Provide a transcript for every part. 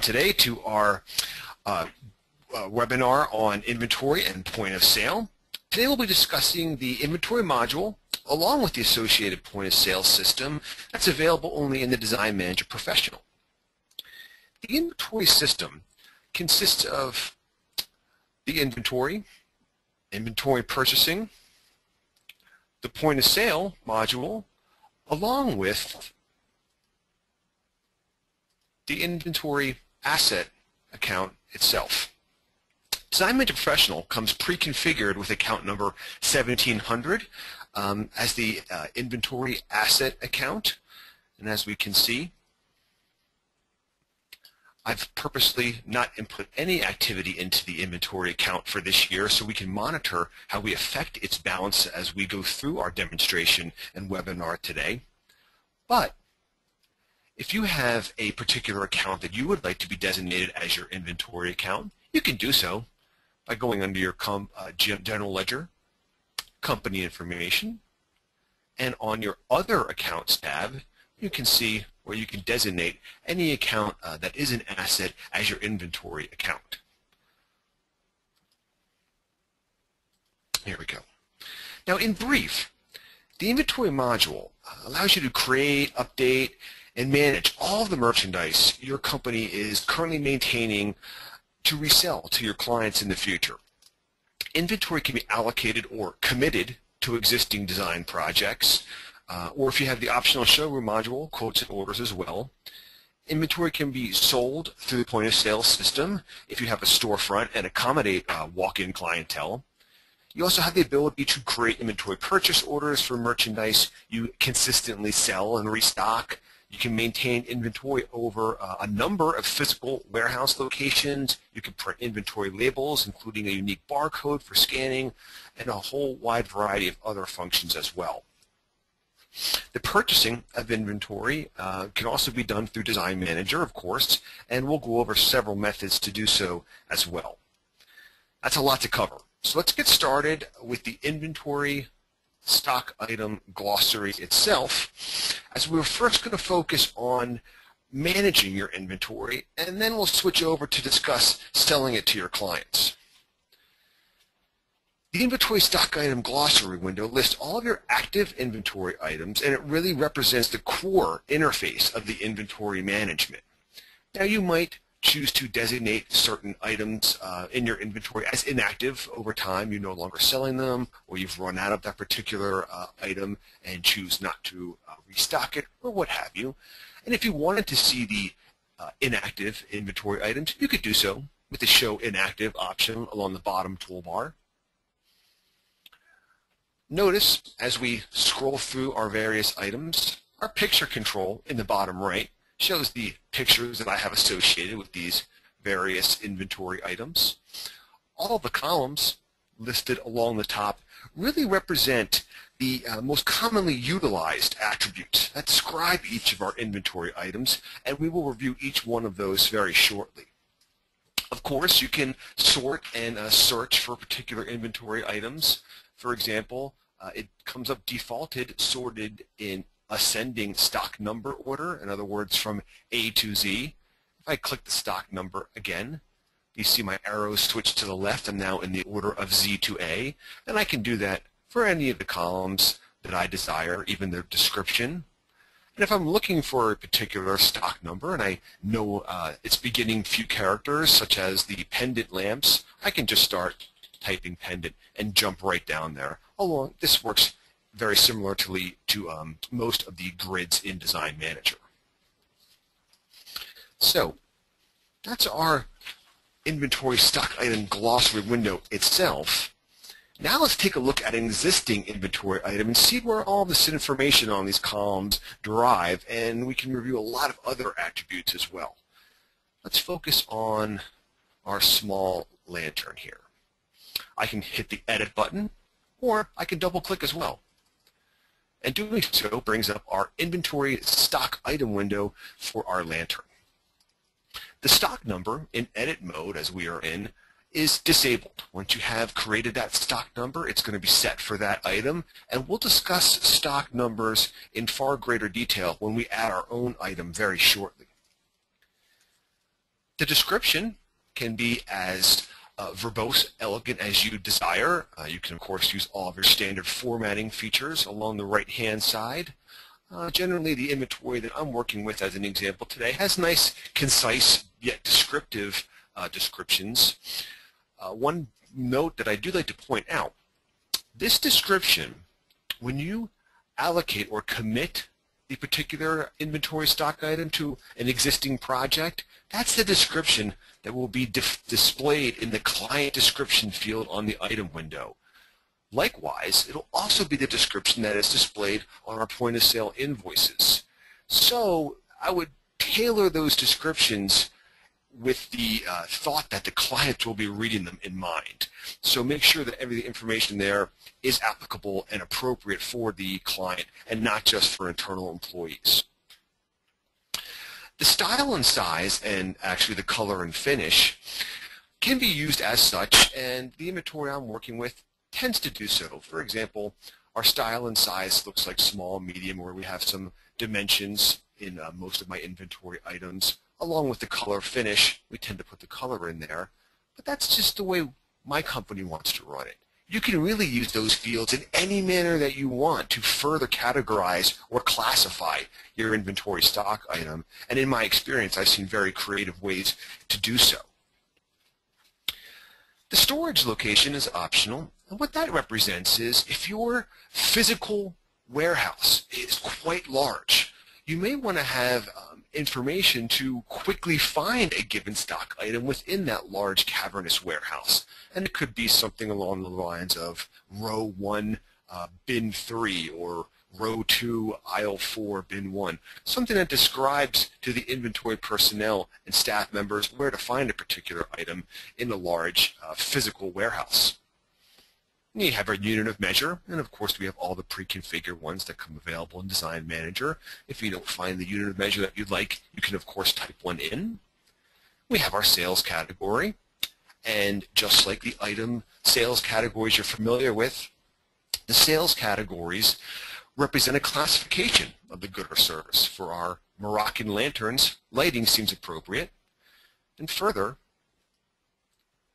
Today to our webinar on inventory and point of sale. Today we'll be discussing the inventory module along with the associated point of sale system that's available only in the Design Manager Professional. The inventory system consists of the inventory purchasing, the point of sale module, along with the inventory asset account itself. Design Manager Professional comes pre-configured with account number 1700 as the inventory asset account, and as we can see, I've purposely not input any activity into the inventory account for this year so we can monitor how we affect its balance as we go through our demonstration and webinar today. But if you have a particular account that you would like to be designated as your inventory account, you can do so by going under your General Ledger, Company Information, and on your Other Accounts tab, you can see where you can designate any account that is an asset as your inventory account. Here we go. Now, in brief, the inventory module allows you to create, update, and manage all of the merchandise your company is currently maintaining to resell to your clients in the future. Inventory can be allocated or committed to existing design projects, or if you have the optional showroom module, quotes and orders as well. Inventory can be sold through the point of sale system if you have a storefront and accommodate walk-in clientele. You also have the ability to create inventory purchase orders for merchandise you consistently sell and restock. You can maintain inventory over a number of physical warehouse locations. You can print inventory labels, including a unique barcode for scanning, and a whole wide variety of other functions as well. The purchasing of inventory can also be done through Design Manager, of course, and we'll go over several methods to do so as well. That's a lot to cover. So let's get started with the inventory stock item glossary itself, as we're first going to focus on managing your inventory, and then we'll switch over to discuss selling it to your clients. The inventory stock item glossary window lists all of your active inventory items, and it really represents the core interface of the inventory management. Now, you might choose to designate certain items in your inventory as inactive over time. You're no longer selling them, or you've run out of that particular item and choose not to restock it, or what have you. And if you wanted to see the inactive inventory items, you could do so with the Show Inactive option along the bottom toolbar. Notice as we scroll through our various items, our picture control in the bottom right shows the pictures that I have associated with these various inventory items. All of the columns listed along the top really represent the most commonly utilized attributes that describe each of our inventory items, and we will review each one of those very shortly. Of course, you can sort and search for particular inventory items. For example, it comes up defaulted sorted in ascending stock number order, in other words, from A to Z. If I click the stock number again, you see my arrows switch to the left. I'm now in the order of Z to A, and I can do that for any of the columns that I desire, even their description. And if I'm looking for a particular stock number and I know its beginning few characters, such as the pendant lamps, I can just start typing pendant and jump right down there. This works very similarly to most of the grids in Design Manager. So that's our inventory stock item glossary window itself. Now let's take a look at an existing inventory item and see where all this information on these columns derive, and we can review a lot of other attributes as well. Let's focus on our small lantern here. I can hit the Edit button, or I can double click as well. And doing so brings up our inventory stock item window for our lantern. The stock number in edit mode, as we are in, is disabled. Once you have created that stock number, it's going to be set for that item, and we'll discuss stock numbers in far greater detail when we add our own item very shortly. The description can be as verbose, elegant as you desire. You can, of course, use all of your standard formatting features along the right-hand side. Generally, the inventory that I'm working with as an example today has nice, concise, yet descriptive descriptions. One note that I do like to point out, this description, when you allocate or commit the particular inventory stock item to an existing project, that's the description that will be displayed in the client description field on the item window. Likewise, it'll also be the description that is displayed on our point of sale invoices. So I would tailor those descriptions with the thought that the client will be reading them in mind. So make sure that every information there is applicable and appropriate for the client and not just for internal employees. The style and size, and actually the color and finish, can be used as such, and the inventory I'm working with tends to do so. For example, our style and size looks like small, medium, where we have some dimensions in most of my inventory items. Along with the color finish, we tend to put the color in there, but that's just the way my company wants to run it. You can really use those fields in any manner that you want to further categorize or classify your inventory stock item, and in my experience, I've seen very creative ways to do so. The storage location is optional, and what that represents is if your physical warehouse is quite large, you may want to have information to quickly find a given stock item within that large cavernous warehouse. And it could be something along the lines of row 1, bin 3, or row 2, aisle 4, bin 1. Something that describes to the inventory personnel and staff members where to find a particular item in a large physical warehouse. You have our unit of measure, and of course we have all the pre-configured ones that come available in Design Manager. If you don't find the unit of measure that you'd like, you can of course type one in. We have our sales category, and just like the item sales categories you're familiar with, the sales categories represent a classification of the good or service. For our Moroccan lanterns, lighting seems appropriate, and further,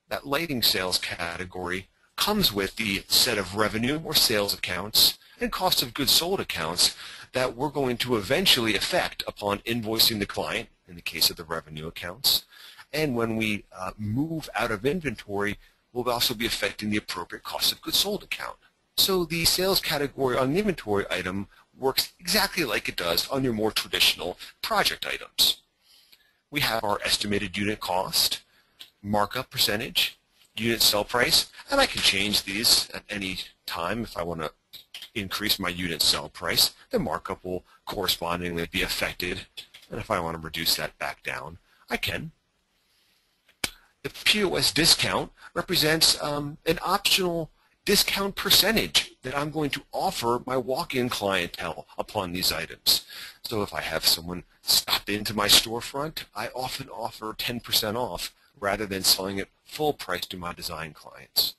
that lighting sales category comes with the set of revenue or sales accounts and cost of goods sold accounts that we're going to eventually affect upon invoicing the client, in the case of the revenue accounts. And when we move out of inventory, we'll also be affecting the appropriate cost of goods sold account. So the sales category on the inventory item works exactly like it does on your more traditional project items. We have our estimated unit cost, markup percentage, unit sell price, and I can change these at any time. If I want to increase my unit sell price, the markup will correspondingly be affected, and if I want to reduce that back down, I can. The POS discount represents an optional discount percentage that I'm going to offer my walk-in clientele upon these items. So if I have someone stop into my storefront, I often offer 10% off rather than selling it full price to my design clients.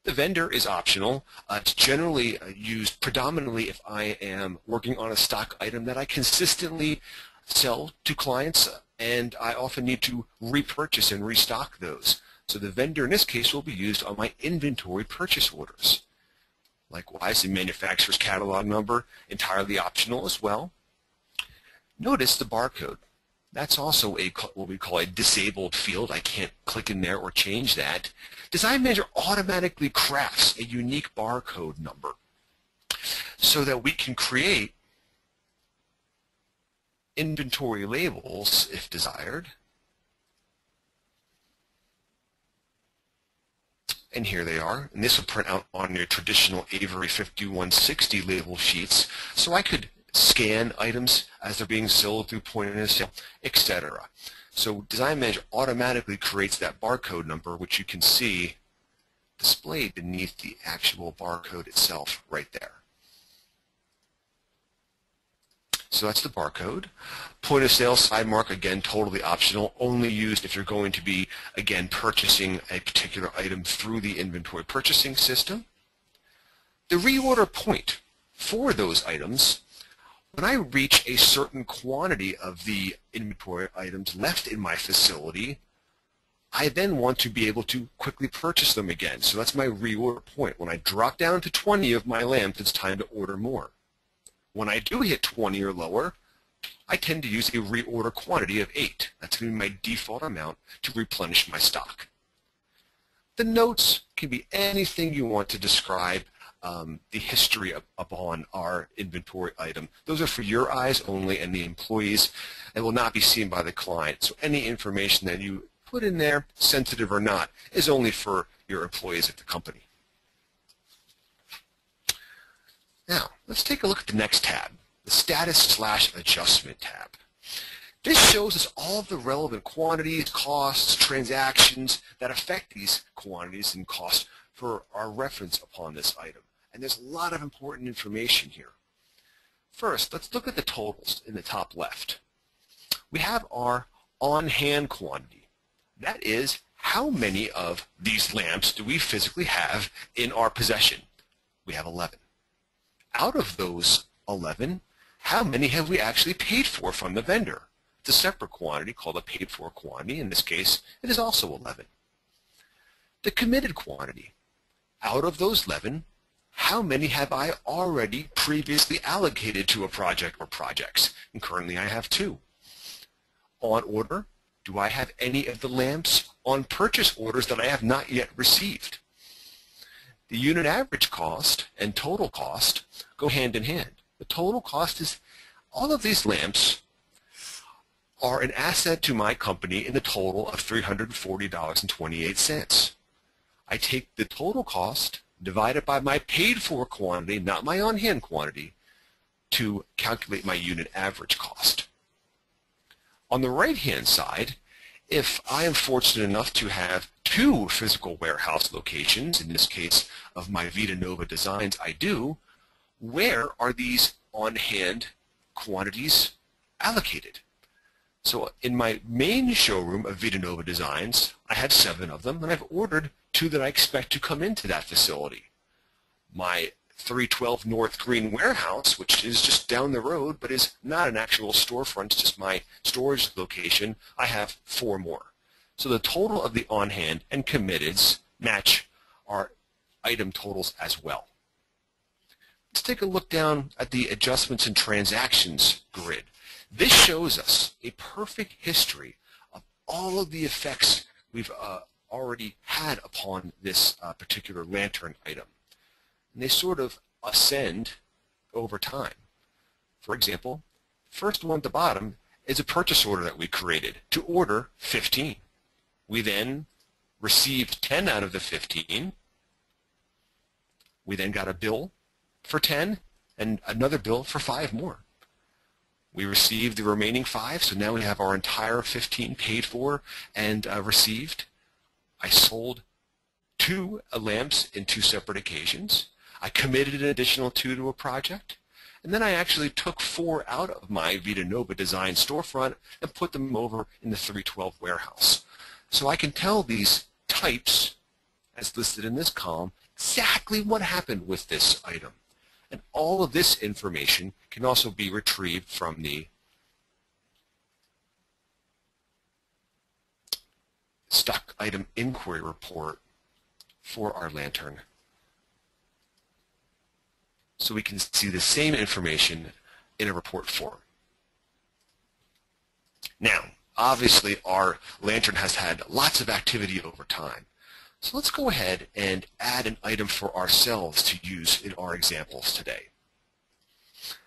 The vendor is optional. It's generally used predominantly if I am working on a stock item that I consistently sell to clients, and I often need to repurchase and restock those. So the vendor in this case will be used on my inventory purchase orders. Likewise, the manufacturer's catalog number, entirely optional as well. Notice the barcode. That's also what we call a disabled field. I can't click in there or change that. Design Manager automatically crafts a unique barcode number so that we can create inventory labels if desired. And here they are. And this will print out on your traditional Avery 5160 label sheets. So I could scan items as they're being sold through point of sale, etc. So Design Manager automatically creates that barcode number, which you can see displayed beneath the actual barcode itself right there. So that's the barcode. Point of sale side mark, again, totally optional, only used if you're going to be, again, purchasing a particular item through the inventory purchasing system. The reorder point for those items when I reach a certain quantity of the inventory items left in my facility, I then want to be able to quickly purchase them again. So that's my reorder point. When I drop down to 20 of my lamps, it's time to order more. When I do hit 20 or lower, I tend to use a reorder quantity of 8. That's going to be my default amount to replenish my stock. The notes can be anything you want to describe the history upon our inventory item. Those are for your eyes only and the employees, and will not be seen by the client. So any information that you put in there, sensitive or not, is only for your employees at the company. Now, let's take a look at the next tab, the Status/Adjustment tab. This shows us all of the relevant quantities, costs, transactions that affect these quantities and costs for our reference upon this item. And there's a lot of important information here. First, let's look at the totals in the top left. We have our on-hand quantity. That is, how many of these lamps do we physically have in our possession? We have 11. Out of those 11, how many have we actually paid for from the vendor? It's a separate quantity called a paid for quantity. In this case, it is also 11. The committed quantity. Out of those 11, how many have I already previously allocated to a project or projects? And currently I have 2. On order, do I have any of the lamps on purchase orders that I have not yet received? The unit average cost and total cost go hand in hand. The total cost is all of these lamps are an asset to my company in the total of $340.28. I take the total cost divided by my paid for quantity, not my on-hand quantity, to calculate my unit average cost. On the right-hand side, if I am fortunate enough to have 2 physical warehouse locations, in this case of my Vita Nova designs I do, where are these on-hand quantities allocated? So in my main showroom of Vita Nova designs, I have 7 of them, and I've ordered 2 that I expect to come into that facility. My 312 North Green warehouse, which is just down the road but is not an actual storefront, it's just my storage location, I have 4 more. So the total of the on-hand and committeds match our item totals as well. Let's take a look down at the adjustments and transactions grid. This shows us a perfect history of all of the effects we've already had upon this particular lantern item. And they sort of ascend over time. For example, first one at the bottom is a purchase order that we created to order 15. We then received 10 out of the 15. We then got a bill for 10 and another bill for 5 more. We received the remaining 5, so now we have our entire 15 paid for and received. I sold 2 lamps in 2 separate occasions. I committed an additional 2 to a project, and then I actually took 4 out of my Vita Nova design storefront and put them over in the 312 warehouse. So I can tell these types, as listed in this column, exactly what happened with this item. And all of this information can also be retrieved from the stock item inquiry report for our lantern. So we can see the same information in a report form. Now, obviously our lantern has had lots of activity over time. So let's go ahead and add an item for ourselves to use in our examples today.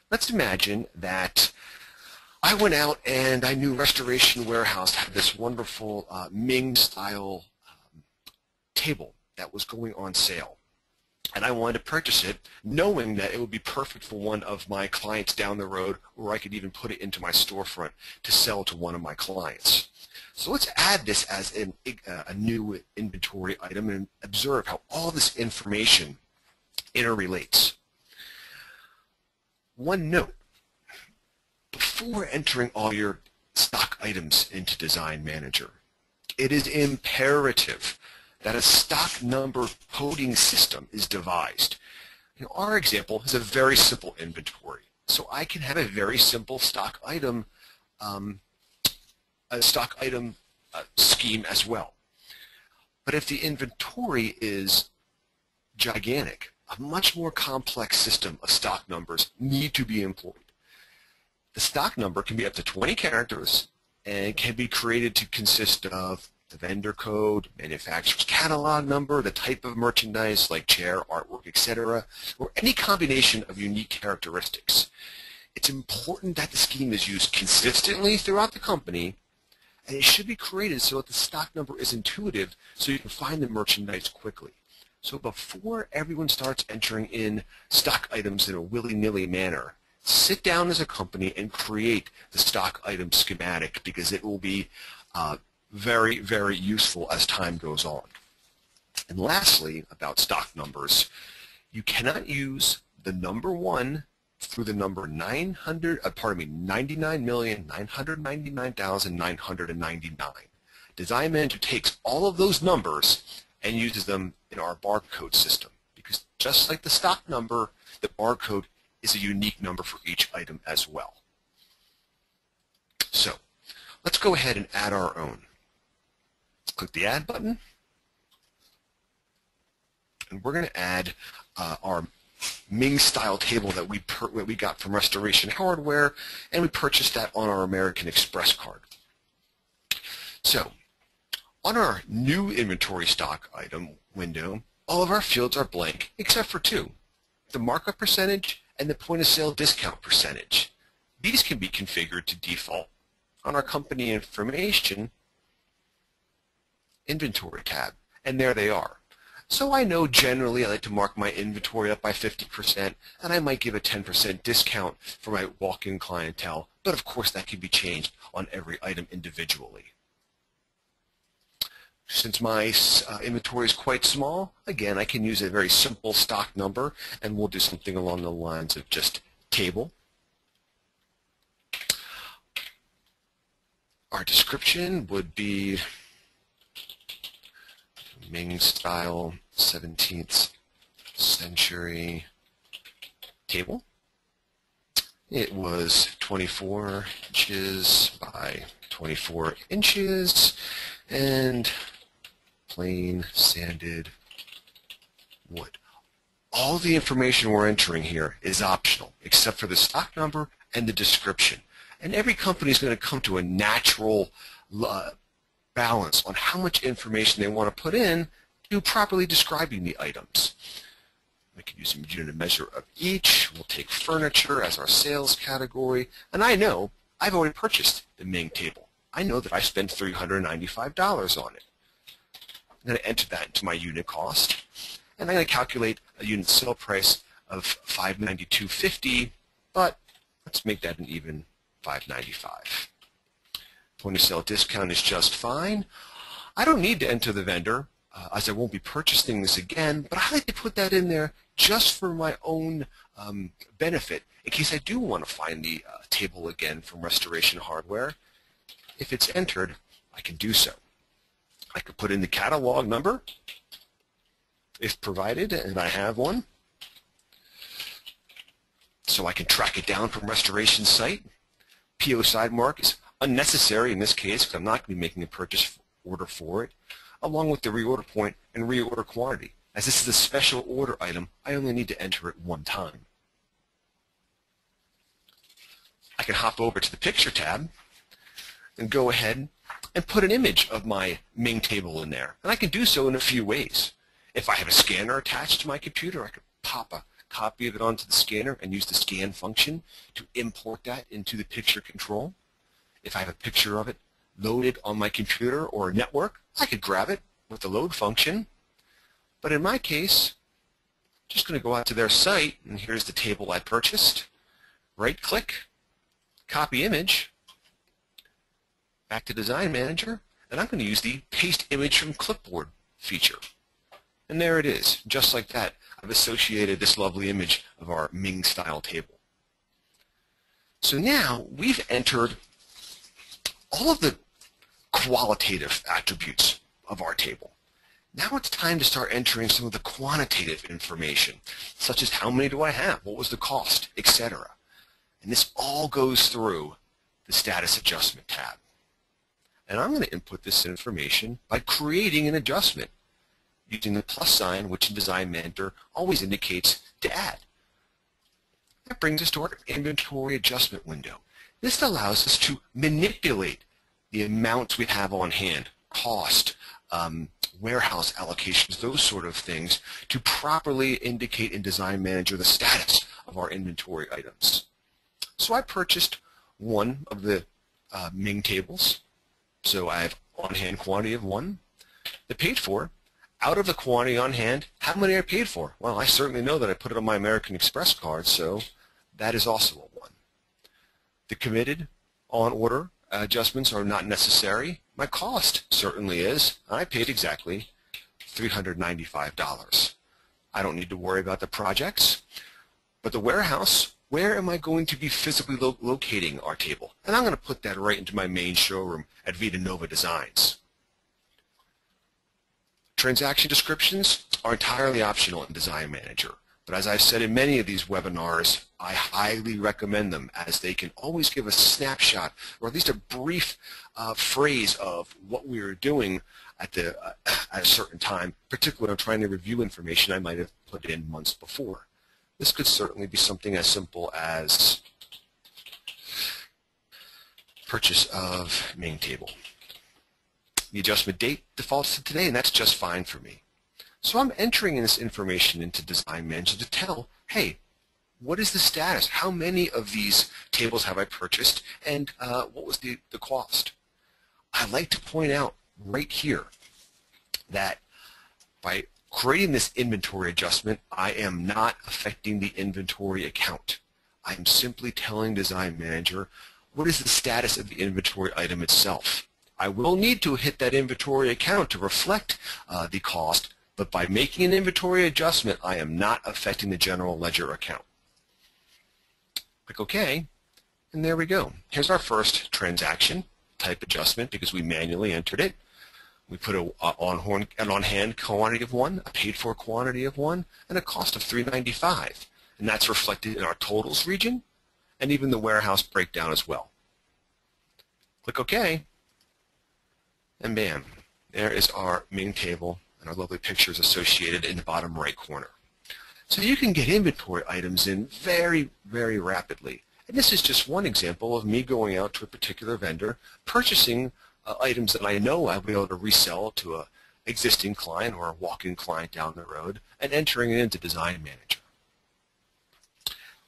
Let's imagine that I went out and I knew Restoration Warehouse had this wonderful Ming-style table that was going on sale. And I wanted to purchase it knowing that it would be perfect for one of my clients down the road, or I could even put it into my storefront to sell to one of my clients. So let's add this as a new inventory item and observe how all this information interrelates. One note: before entering all your stock items into Design Manager, it is imperative that a stock number coding system is devised. Our example is a very simple inventory. so I can have a very simple stock item scheme as well. But if the inventory is gigantic, a much more complex system of stock numbers need to be employed. The stock number can be up to 20 characters and can be created to consist of the vendor code, manufacturer's catalog number, the type of merchandise like chair, artwork, etc., or any combination of unique characteristics. It's important that the scheme is used consistently throughout the company, and it should be created so that the stock number is intuitive so you can find the merchandise quickly. So before everyone starts entering in stock items in a willy-nilly manner, sit down as a company and create the stock item schematic, because it will be very, very useful as time goes on. And lastly, about stock numbers, you cannot use the number 1 through the number 99,999,999. Design Manager takes all of those numbers and uses them in our barcode system, because just like the stock number, the barcode is a unique number for each item as well. So let's go ahead and add our own. Click the Add button, and we're going to add our Ming style table that we got from Restoration Hardware, and we purchased that on our American Express card. So on our new inventory stock item window, all of our fields are blank except for 2, the markup percentage and the point of sale discount percentage. These can be configured to default on our company information inventory tab, and there they are. So I know generally I like to mark my inventory up by 50%, and I might give a 10% discount for my walk-in clientele, but of course that can be changed on every item individually. Since my inventory is quite small, again, I can use a very simple stock number, and we'll do something along the lines of just table. Our description would be Ming style 17th century table. It was 24 inches by 24 inches and plain sanded wood. All the information we're entering here is optional except for the stock number and the description. And every company is going to come to a natural balance on how much information they want to put in to properly describing the items. We can use a unit measure of each. We'll take furniture as our sales category. And I know I've already purchased the Ming table. I know that I spent $395 on it. I'm going to enter that into my unit cost. And I'm going to calculate a unit sale price of $592.50, but let's make that an even $595. Point of sale discount is just fine. I don't need to enter the vendor as I won't be purchasing this again, but I like to put that in there just for my own benefit in case I do want to find the table again from Restoration Hardware. If it's entered, I can do so. I could put in the catalog number if provided, and I have one. So I can track it down from Restoration's site. PO side mark is unnecessary in this case because I'm not going to be making a purchase order for it, along with the reorder point and reorder quantity. As this is a special order item, I only need to enter it one time. I can hop over to the Picture tab and go ahead and put an image of my Ming table in there. And I can do so in a few ways. If I have a scanner attached to my computer, I could pop a copy of it onto the scanner and use the scan function to import that into the picture control. If I have a picture of it loaded on my computer or network, I could grab it with the load function. But in my case, I'm just going to go out to their site, and here's the table I purchased. Right-click, copy image, back to Design Manager, and I'm going to use the Paste Image from Clipboard feature. And there it is. Just like that, I've associated this lovely image of our Ming style table. So now we've entered all of the qualitative attributes of our table. Now it's time to start entering some of the quantitative information, such as how many do I have, what was the cost, etc. And this all goes through the Status Adjustment tab. And I'm going to input this information by creating an adjustment using the plus sign, which in Design Manager always indicates to add. That brings us to our inventory adjustment window. This allows us to manipulate the amounts we have on hand, cost, warehouse allocations, those sort of things, to properly indicate in Design Manager the status of our inventory items. So I purchased one of the Ming tables. So I have on-hand quantity of 1. The paid for, out of the quantity on hand, how many I paid for? Well, I certainly know that I put it on my American Express card, so that is also a 1. The committed on order adjustments are not necessary. My cost certainly is. I paid exactly $395. I don't need to worry about the projects. But the warehouse, where am I going to be physically locating our table? And I'm going to put that right into my main showroom at Vita Nova Designs. Transaction descriptions are entirely optional in Design Manager. But as I've said in many of these webinars, I highly recommend them, as they can always give a snapshot or at least a brief phrase of what we are doing at a certain time, particularly when I'm trying to review information I might have put in months before. This could certainly be something as simple as purchase of Ming table. The adjustment date defaults to today, and that's just fine for me. So I'm entering this information into Design Manager to tell, hey, what is the status? How many of these tables have I purchased, and what was the cost? I'd like to point out right here that by creating this inventory adjustment, I am not affecting the inventory account. I'm simply telling Design Manager what is the status of the inventory item itself. I will need to hit that inventory account to reflect the cost, but by making an inventory adjustment, I am not affecting the general ledger account. Click OK, and there we go. Here's our first transaction type adjustment because we manually entered it. We put an on-hand quantity of 1, a paid-for quantity of 1, and a cost of $395. And that's reflected in our totals region and even the warehouse breakdown as well. Click OK, and bam, there is our Ming table and our lovely pictures associated in the bottom right corner. So you can get inventory items in very, very rapidly. And this is just one example of me going out to a particular vendor, purchasing items that I know I'll be able to resell to an existing client or a walk-in client down the road, and entering it into Design Manager.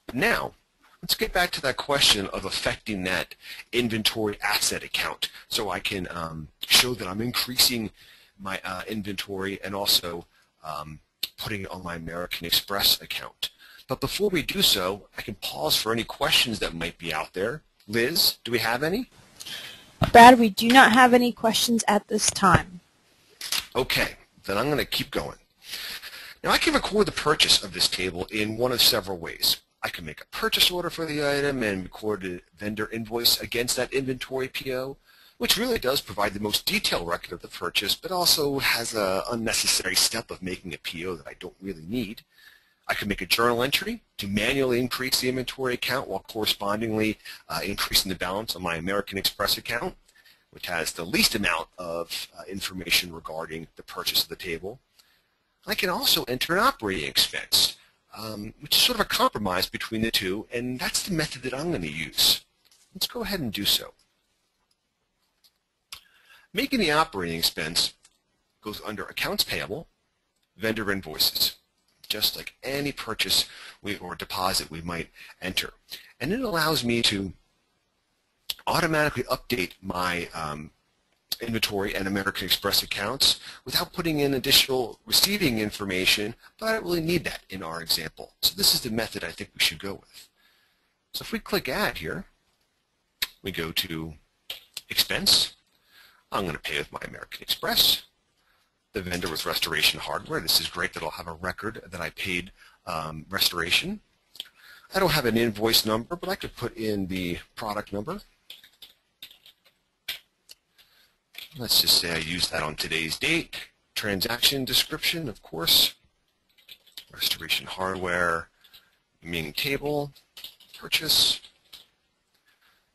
But now, let's get back to that question of affecting that inventory asset account so I can show that I'm increasing my inventory and also putting it on my American Express account. But before we do so, I can pause for any questions that might be out there. Liz, do we have any? Brad, we do not have any questions at this time. Okay, then I'm going to keep going. Now I can record the purchase of this table in one of several ways. I can make a purchase order for the item and record a vendor invoice against that inventory PO, which really does provide the most detailed record of the purchase, but also has an unnecessary step of making a PO that I don't really need. I can make a journal entry to manually increase the inventory account while correspondingly increasing the balance on my American Express account, which has the least amount of information regarding the purchase of the table. I can also enter an operating expense, which is sort of a compromise between the two, and that's the method that I'm going to use. Let's go ahead and do so. Making the operating expense goes under Accounts Payable, Vendor Invoices, just like any purchase or deposit we might enter. And it allows me to automatically update my inventory and American Express accounts without putting in additional receiving information, but I don't really need that in our example. So this is the method I think we should go with. So if we click Add here, we go to Expense. I'm going to pay with my American Express. The vendor was Restoration Hardware. This is great that I'll have a record that I paid restoration. I don't have an invoice number, but I could put in the product number. Let's just say I use that on today's date. Transaction description, of course. Restoration Hardware, Ming table, purchase,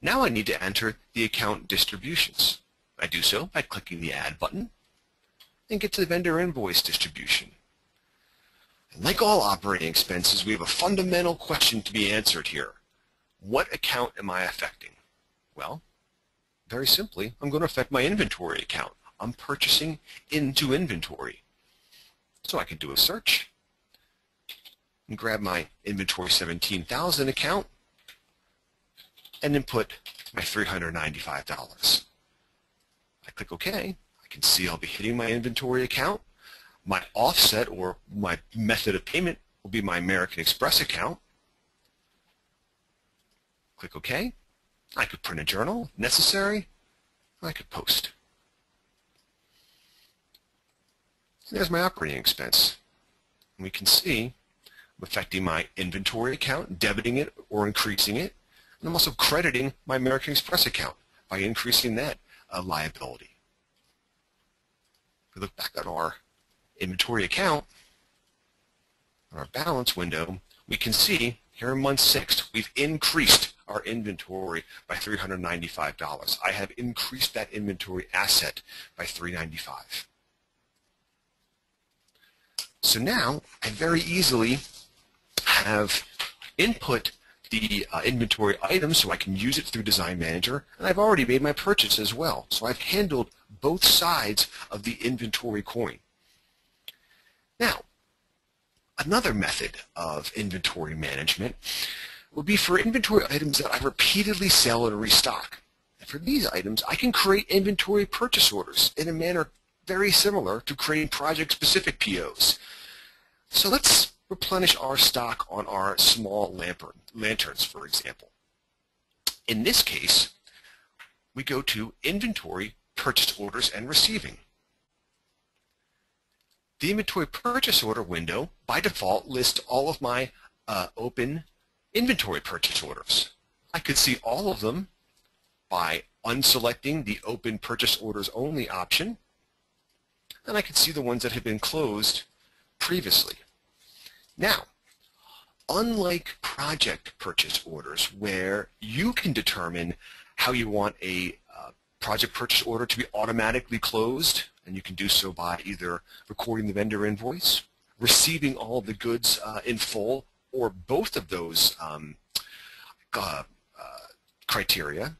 Now I need to enter the account distributions. I do so by clicking the Add button and get to the vendor invoice distribution. And like all operating expenses, we have a fundamental question to be answered here. What account am I affecting? Well, very simply, I'm going to affect my inventory account. I'm purchasing into inventory. So I can do a search and grab my inventory 17,000 account and input my $395. I click OK. I can see I'll be hitting my inventory account. My offset, or my method of payment, will be my American Express account. Click OK. I could print a journal if necessary. I could post. There's my operating expense. And we can see I'm affecting my inventory account, debiting it or increasing it. And I'm also crediting my American Express account by increasing that liability. If we look back at our inventory account, on our balance window, we can see here in month 6, we've increased our inventory by $395. I have increased that inventory asset by $395. So now I very easily have input the inventory items so I can use it through Design Manager, and I've already made my purchase as well. So I've handled both sides of the inventory coin. Now, another method of inventory management would be for inventory items that I repeatedly sell and restock. And for these items, I can create inventory purchase orders in a manner very similar to creating project-specific POs. So let's replenish our stock on our small lanterns, for example. In this case, we go to Inventory, Purchase Orders, and Receiving. The Inventory Purchase Order window, by default, lists all of my open inventory purchase orders. I could see all of them by unselecting the Open Purchase Orders Only option, and I could see the ones that had been closed previously. Now, unlike project purchase orders, where you can determine how you want a project purchase order to be automatically closed, and you can do so by either recording the vendor invoice, receiving all the goods in full, or both of those criteria,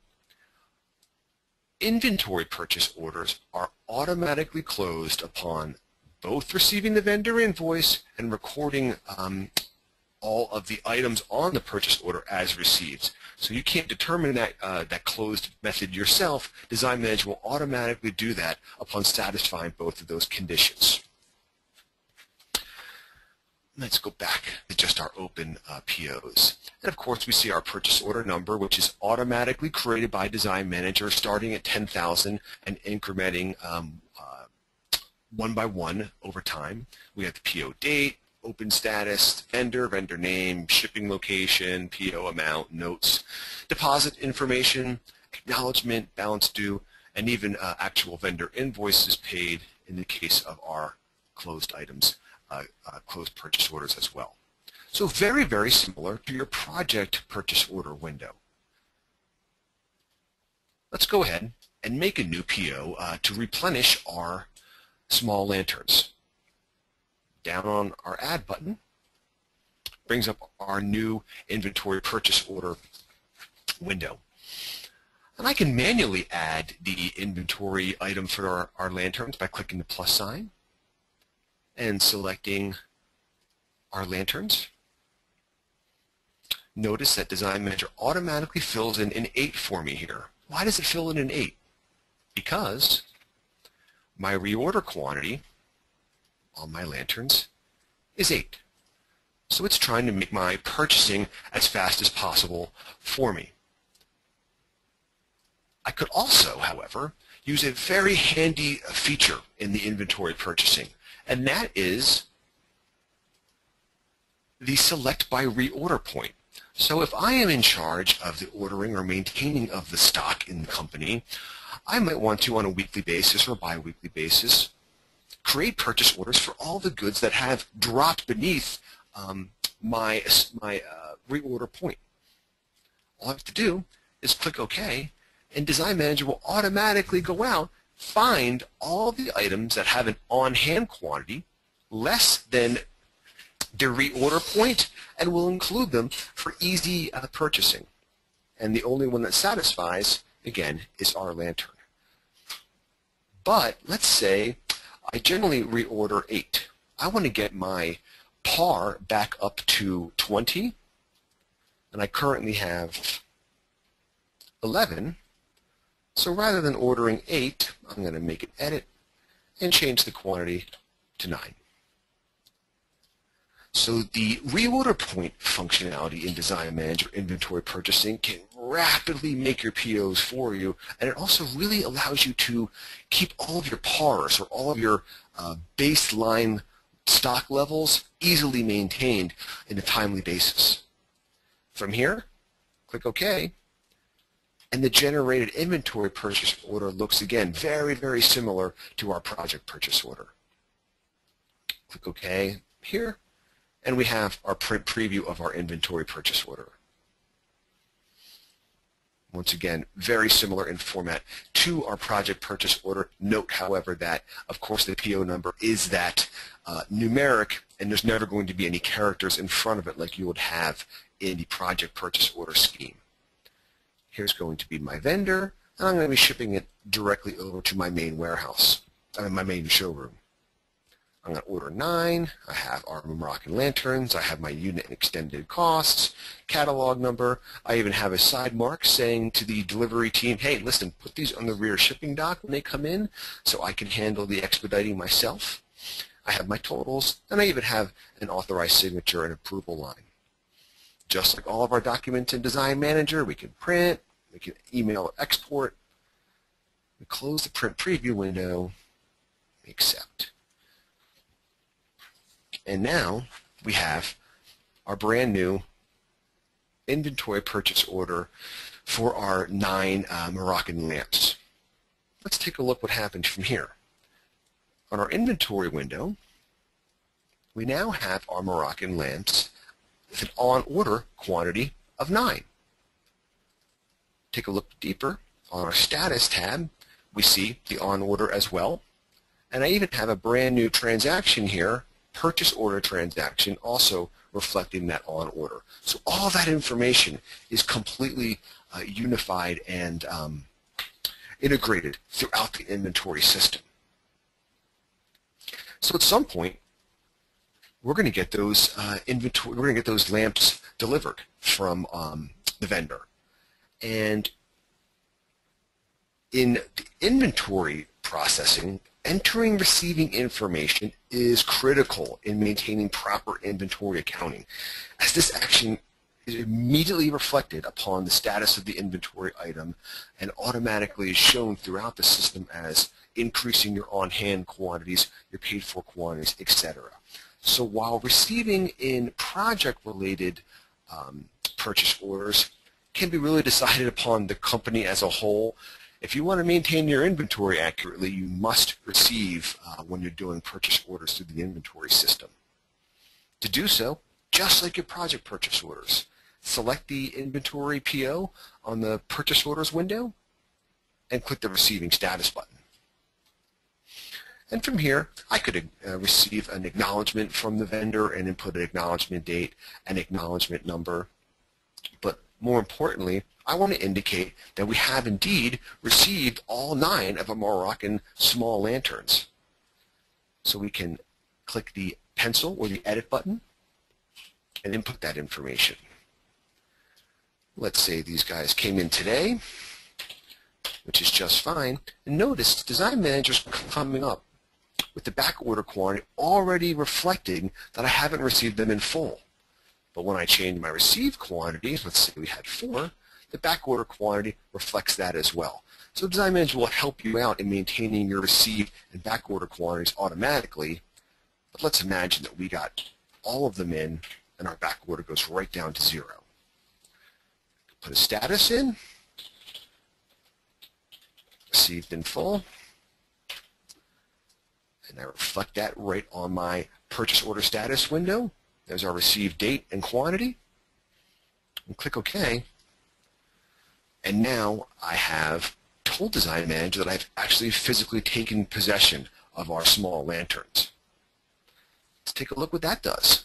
inventory purchase orders are automatically closed upon both receiving the vendor invoice and recording all of the items on the purchase order as received. So you can't determine that closed method yourself. Design Manager will automatically do that upon satisfying both of those conditions. Let's go back to just our open POs. And of course we see our purchase order number, which is automatically created by Design Manager starting at 10,000 and incrementing one by one over time. We have the PO date, open status, vendor, vendor name, shipping location, PO amount, notes, deposit information, acknowledgement, balance due, and even actual vendor invoices paid in the case of our closed items, closed purchase orders as well. So very, very similar to your project purchase order window. Let's go ahead and make a new PO to replenish our small lanterns. Down on our Add button brings up our new inventory purchase order window. And I can manually add the inventory item for our lanterns by clicking the plus sign and selecting our lanterns. Notice that Design Manager automatically fills in an 8 for me here. Why does it fill in an 8? Because my reorder quantity on my lanterns is 8. So it's trying to make my purchasing as fast as possible for me. I could also, however, use a very handy feature in the inventory purchasing, and that is the Select by Reorder point. So if I am in charge of the ordering or maintaining of the stock in the company, I might want to, on a weekly basis or bi-weekly basis, create purchase orders for all the goods that have dropped beneath my reorder point. All I have to do is click OK, and Design Manager will automatically go out, find all the items that have an on-hand quantity less than their reorder point, and will include them for easy purchasing. And the only one that satisfies, again, is our lantern. But let's say I generally reorder 8. I want to get my par back up to 20, and I currently have 11. So rather than ordering 8, I'm going to make an edit and change the quantity to 9. So the reorder point functionality in Design Manager inventory purchasing can rapidly make your POs for you, and it also really allows you to keep all of your pars or all of your baseline stock levels easily maintained in a timely basis. From here, click OK, and the generated inventory purchase order looks again very, very similar to our project purchase order. Click OK here, and we have our print preview of our inventory purchase order. Once again, very similar in format to our project purchase order. Note, however, that, of course, the PO number is that numeric, and there's never going to be any characters in front of it like you would have in the project purchase order scheme. Here's going to be my vendor, and I'm going to be shipping it directly over to my main warehouse, my main showroom. I'm going to order 9. I have our Moroccan lanterns. I have my unit and extended costs, catalog number. I even have a side mark saying to the delivery team, hey, listen, put these on the rear shipping dock when they come in so I can handle the expediting myself. I have my totals, and I even have an authorized signature and approval line. Just like all of our documents in Design Manager, we can print, we can email or export. We close the print preview window, accept. And now we have our brand new inventory purchase order for our 9 Moroccan lamps. Let's take a look what happens from here. On our inventory window, we now have our Moroccan lamps with an on-order quantity of 9. Take a look deeper. On our status tab, we see the on-order as well. And I even have a brand new transaction here, purchase order transaction, also reflecting that on order. So all that information is completely unified and integrated throughout the inventory system. So at some point, we're going to get those we're going to get those lamps delivered from the vendor. And in the inventory processing, entering receiving information is critical in maintaining proper inventory accounting, as this action is immediately reflected upon the status of the inventory item and automatically is shown throughout the system as increasing your on-hand quantities, your paid-for quantities, etc. So while receiving in project-related purchase orders can be really decided upon the company as a whole, if you want to maintain your inventory accurately, you must receive when you're doing purchase orders through the inventory system. To do so, just like your project purchase orders, select the inventory PO on the purchase orders window and click the receiving status button. And from here, I could receive an acknowledgement from the vendor and input an acknowledgement date, an acknowledgement number. But more importantly, I want to indicate that we have indeed received all 9 of our Moroccan small lanterns. So we can click the pencil or the edit button and input that information. Let's say these guys came in today, which is just fine. And notice Design Manager's coming up with the back order quantity already reflecting that I haven't received them in full. But when I change my received quantities, let's say we had 4, the back order quantity reflects that as well. So Design Manager will help you out in maintaining your receive and back order quantities automatically. But let's imagine that we got all of them in and our back order goes right down to 0. Put a status in, received in full, and I reflect that right on my purchase order status window. There's our received date and quantity, and click OK. And now I have told Design Manager that I've actually physically taken possession of our small lanterns. Let's take a look what that does.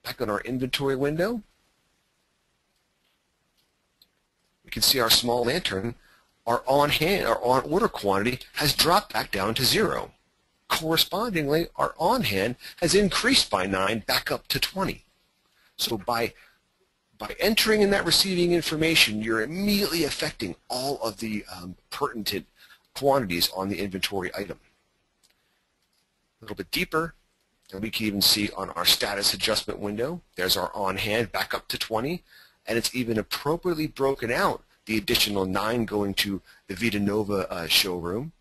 Back on our inventory window, we can see our small lantern, our on-hand, our on-order quantity has dropped back down to 0. Correspondingly, our on-hand has increased by 9 back up to 20. So by entering in that receiving information, you're immediately affecting all of the pertinent quantities on the inventory item. A little bit deeper, and we can even see on our status adjustment window, there's our on-hand back up to 20, and it's even appropriately broken out, the additional 9 going to the Vita Nova showroom.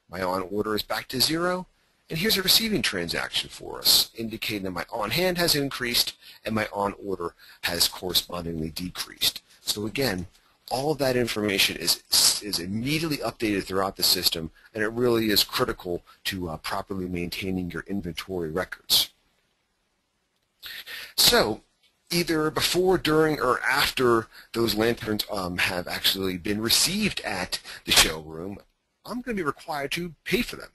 My on-order is back to 0, and here's a receiving transaction for us, indicating that my on-hand has increased and my on-order has correspondingly decreased. So again, all of that information is immediately updated throughout the system, and it really is critical to properly maintaining your inventory records. So either before, during, or after those lanterns have actually been received at the showroom, I'm going to be required to pay for them.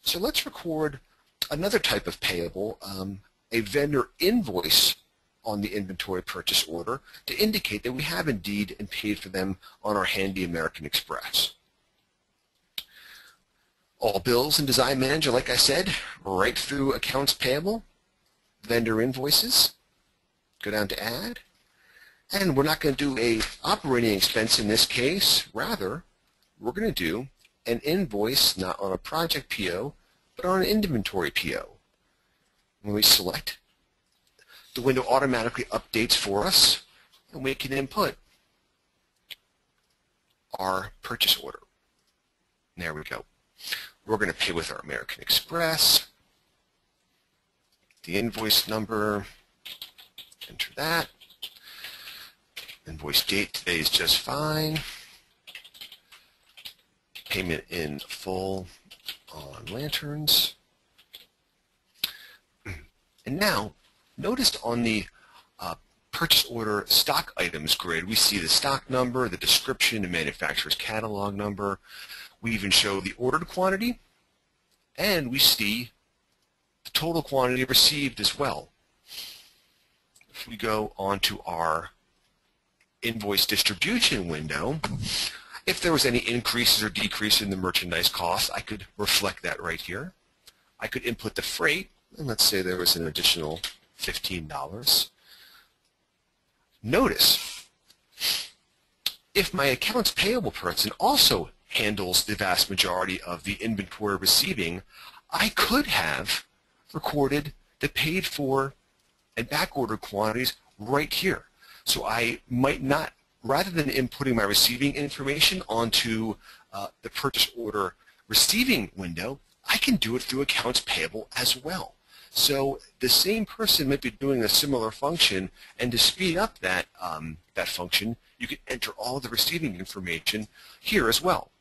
So let's record another type of payable, a vendor invoice on the inventory purchase order to indicate that we have indeed and paid for them on our handy American Express. All bills in Design Manager, like I said, right through accounts payable, vendor invoices, go down to add, and we're not going to do a operating expense in this case. Rather, we're going to do an invoice not on a project PO, but on an inventory PO. When we select, the window automatically updates for us, and we can input our purchase order. And there we go. We're going to pay with our American Express, the invoice number, enter that. Invoice date today is just fine. Payment in full on lanterns. And now, notice on the purchase order stock items grid, we see the stock number, the description, the manufacturer's catalog number. We even show the ordered quantity, and we see the total quantity received as well. If we go onto our invoice distribution window, if there was any increases or decreases in the merchandise cost, I could reflect that right here. I could input the freight, and let's say there was an additional $15. Notice, if my accounts payable person also handles the vast majority of the inventory receiving, I could have recorded the paid for and back ordered quantities right here. So I might not, rather than inputting my receiving information onto the purchase order receiving window, I can do it through accounts payable as well. So the same person might be doing a similar function, and to speed up that, that function, you can enter all the receiving information here as well.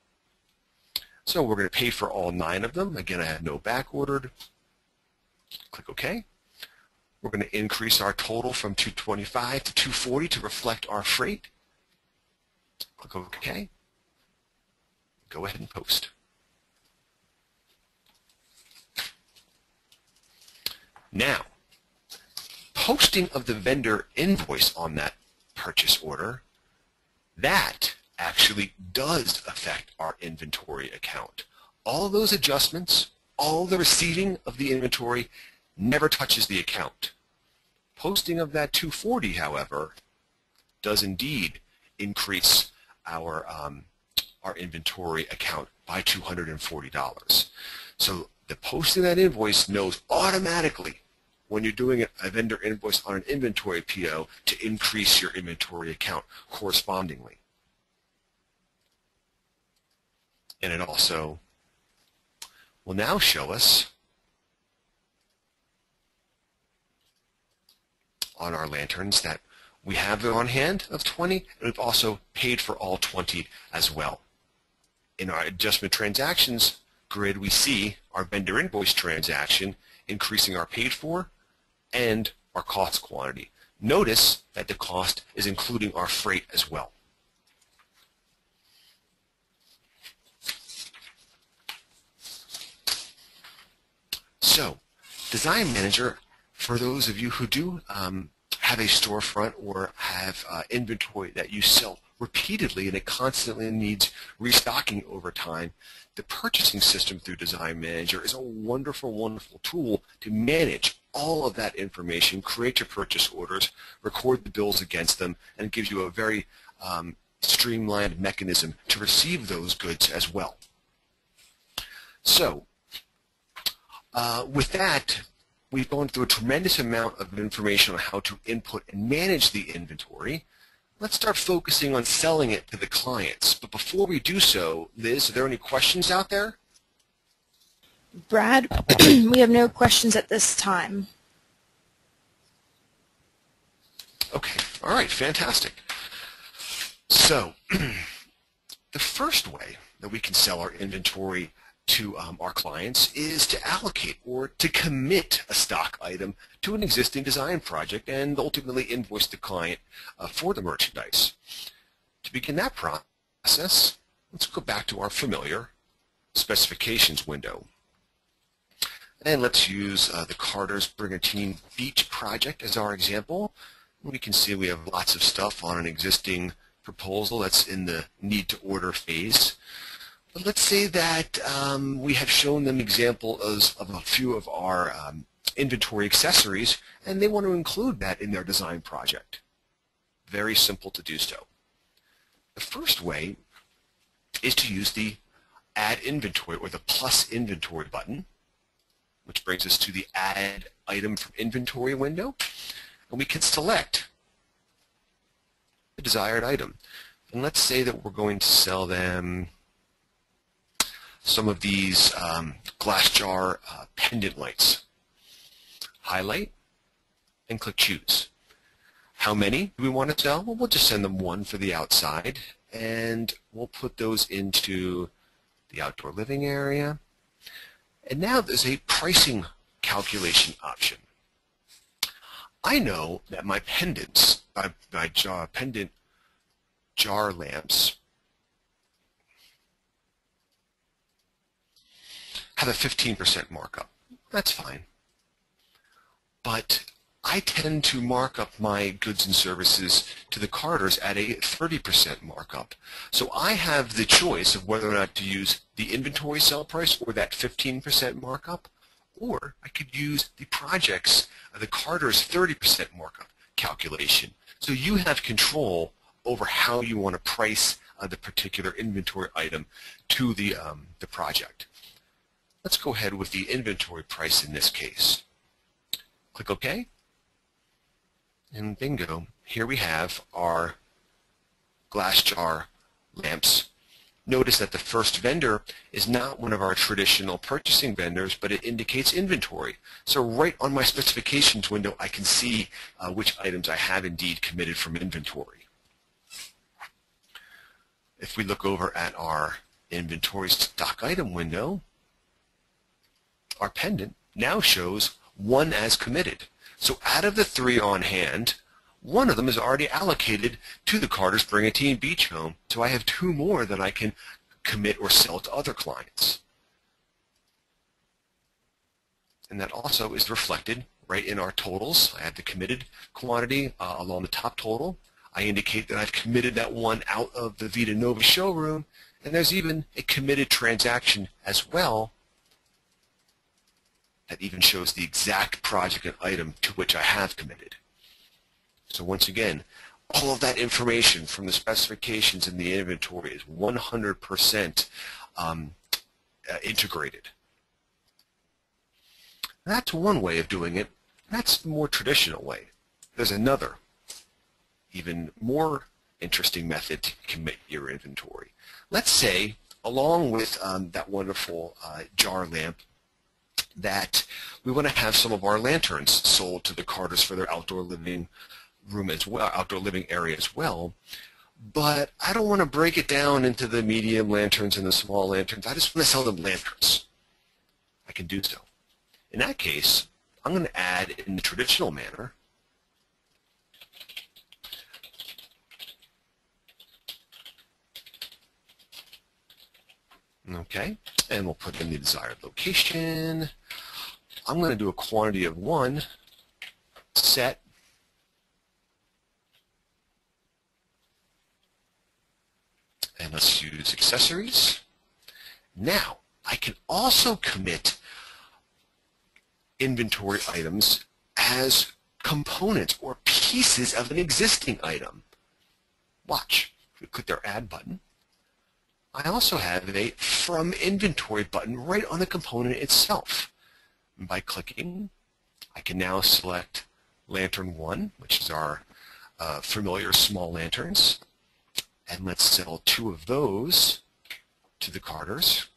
So we're going to pay for all 9 of them. Again, I have no back ordered. Click OK. We're going to increase our total from 225 to 240 to reflect our freight. Click OK. Go ahead and post. Now, posting of the vendor invoice on that purchase order, that actually does affect our inventory account. All of those adjustments, all the receiving of the inventory never touches the account. Posting of that 240, however, does indeed increase our inventory account by $240. So the posting of that invoice knows automatically when you're doing a vendor invoice on an inventory PO to increase your inventory account correspondingly. And it also will now show us on our lanterns that we have it on hand of 20, and we've also paid for all 20 as well. In our adjustment transactions grid, we see our vendor invoice transaction increasing our paid for and our cost quantity. Notice that the cost is including our freight as well. So, Design Manager, for those of you who do have a storefront or have inventory that you sell repeatedly and it constantly needs restocking over time, the purchasing system through Design Manager is a wonderful, wonderful tool to manage all of that information, create your purchase orders, record the bills against them, and it gives you a very streamlined mechanism to receive those goods as well. So, with that, we've gone through a tremendous amount of information on how to input and manage the inventory. Let's start focusing on selling it to the clients. But before we do so, Liz, are there any questions out there? Brad, we have no questions at this time. Okay, all right, fantastic. So, the first way that we can sell our inventory to our clients is to allocate or to commit a stock item to an existing design project and ultimately invoice the client for the merchandise. To begin that process, let's go back to our familiar specifications window. And let's use the Carter's Brigantine Beach project as our example. We can see we have lots of stuff on an existing proposal that's in the need to order phase. But let's say that we have shown them examples of a few of our inventory accessories and they want to include that in their design project. Very simple to do so. The first way is to use the Add Inventory or the Plus Inventory button, which brings us to the Add Item from Inventory window, and we can select the desired item. And let's say that we're going to sell them some of these glass jar pendant lights. Highlight and click Choose. How many do we want to sell? Well, we'll just send them one for the outside, and we'll put those into the outdoor living area. And now there's a pricing calculation option. I know that my pendants, pendant jar lamps have a 15% markup. That's fine. But I tend to mark up my goods and services to the Carters at a 30% markup. So I have the choice of whether or not to use the inventory sell price or that 15% markup, or I could use the project's, the Carter's 30% markup calculation. So you have control over how you want to price the particular inventory item to the project. Let's go ahead with the inventory price in this case. Click OK. And bingo, here we have our glass jar lamps. Notice that the first vendor is not one of our traditional purchasing vendors, but it indicates inventory. So right on my specifications window, I can see which items I have indeed committed from inventory. If we look over at our inventory stock item window, our pendant now shows one as committed. So out of the 3 on hand, one of them is already allocated to the Carter's Brigantine Beach Home. So I have 2 more that I can commit or sell to other clients. And that also is reflected right in our totals. I have the committed quantity along the top total. I indicate that I've committed that one out of the Vita Nova showroom, and there's even a committed transaction as well that even shows the exact project and item to which I have committed. So once again, all of that information from the specifications in the inventory is 100% integrated. That's one way of doing it. That's the more traditional way. There's another, even more interesting method to commit your inventory. Let's say, along with that wonderful jar lamp, that we want to have some of our lanterns sold to the Carters for their outdoor living room as well, outdoor living area as well. But I don't want to break it down into the medium lanterns and the small lanterns. I just want to sell them lanterns. I can do so. In that case, I'm going to add in the traditional manner okay, and we'll put in the desired location. I'm going to do a quantity of 1 set and let's use accessories. Now, I can also commit inventory items as components or pieces of an existing item. Watch. If we click our Add button, I also have a From Inventory button right on the component itself. And by clicking, I can now select Lantern 1, which is our familiar small lanterns, and let's sell 2 of those to the Carters.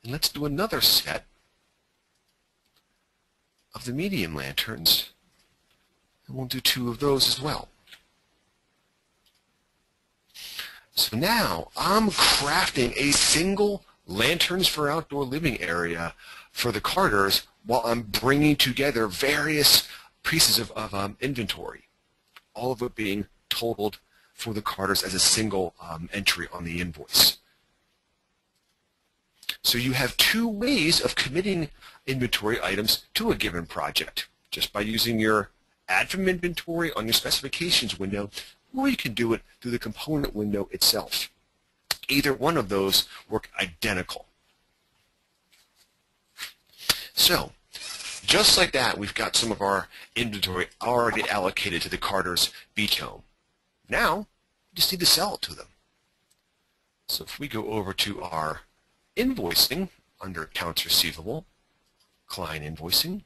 And let's do another set of the medium lanterns, and we'll do 2 of those as well. So now I'm crafting a single lanterns for outdoor living area for the Carters while I'm bringing together various pieces of inventory, all of it being totaled for the Carters as a single entry on the invoice. So you have 2 ways of committing inventory items to a given project, just by using your Add from Inventory on your specifications window, or you can do it through the component window itself. Either one of those work identical. So, just like that, we've got some of our inventory already allocated to the Carters beach home. Now, we just need to sell it to them. So if we go over to our invoicing under accounts receivable, client invoicing,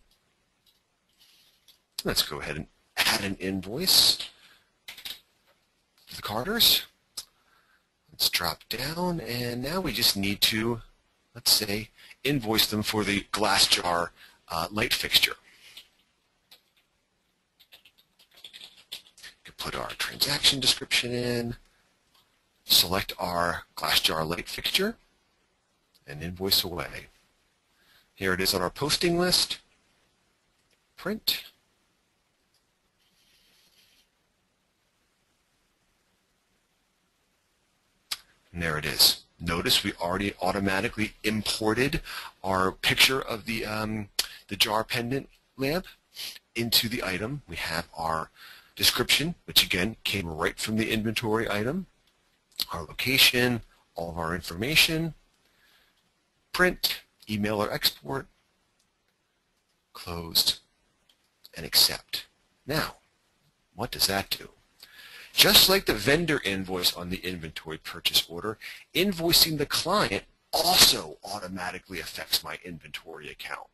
let's go ahead and add an invoice to the Carters. Let's drop down, and now we just need to, let's say, invoice them for the glass jar light fixture. We can put our transaction description in, select our glass jar light fixture, and invoice away. Here it is on our posting list. Print. And there it is. Notice we already automatically imported our picture of the jar pendant lamp into the item. We have our description, which again came right from the inventory item, our location, all of our information, print, email or export, closed, and accept. Now, what does that do? Just like the vendor invoice on the inventory purchase order, invoicing the client also automatically affects my inventory account.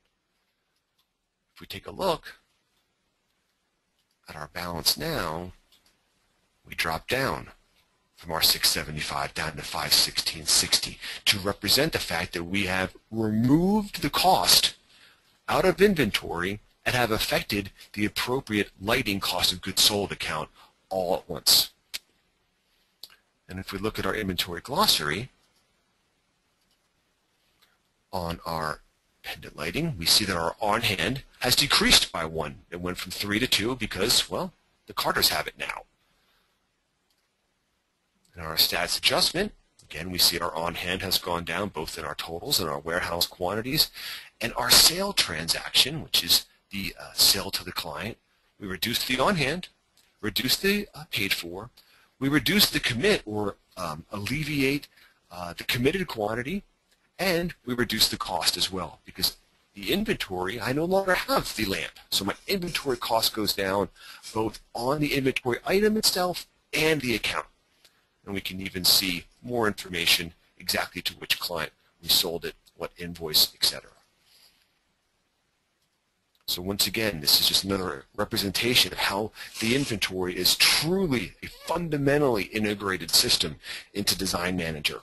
If we take a look at our balance now, we drop down from our 675 down to 516.60 to represent the fact that we have removed the cost out of inventory and have affected the appropriate lighting cost of goods sold account all at once. And if we look at our inventory glossary on our pendant lighting, we see that our on hand has decreased by 1. It went from 3 to 2 because, well, the Carters have it now. In our stats adjustment, again, we see our on hand has gone down both in our totals and our warehouse quantities, and our sale transaction, which is the sale to the client, we reduced the on hand, reduce the paid for, we reduce the commit or alleviate the committed quantity, and we reduce the cost as well because the inventory, I no longer have the lamp. So my inventory cost goes down both on the inventory item itself and the account. And we can even see more information exactly to which client we sold it, what invoice, etc. So once again, this is just another representation of how the inventory is truly a fundamentally integrated system into Design Manager.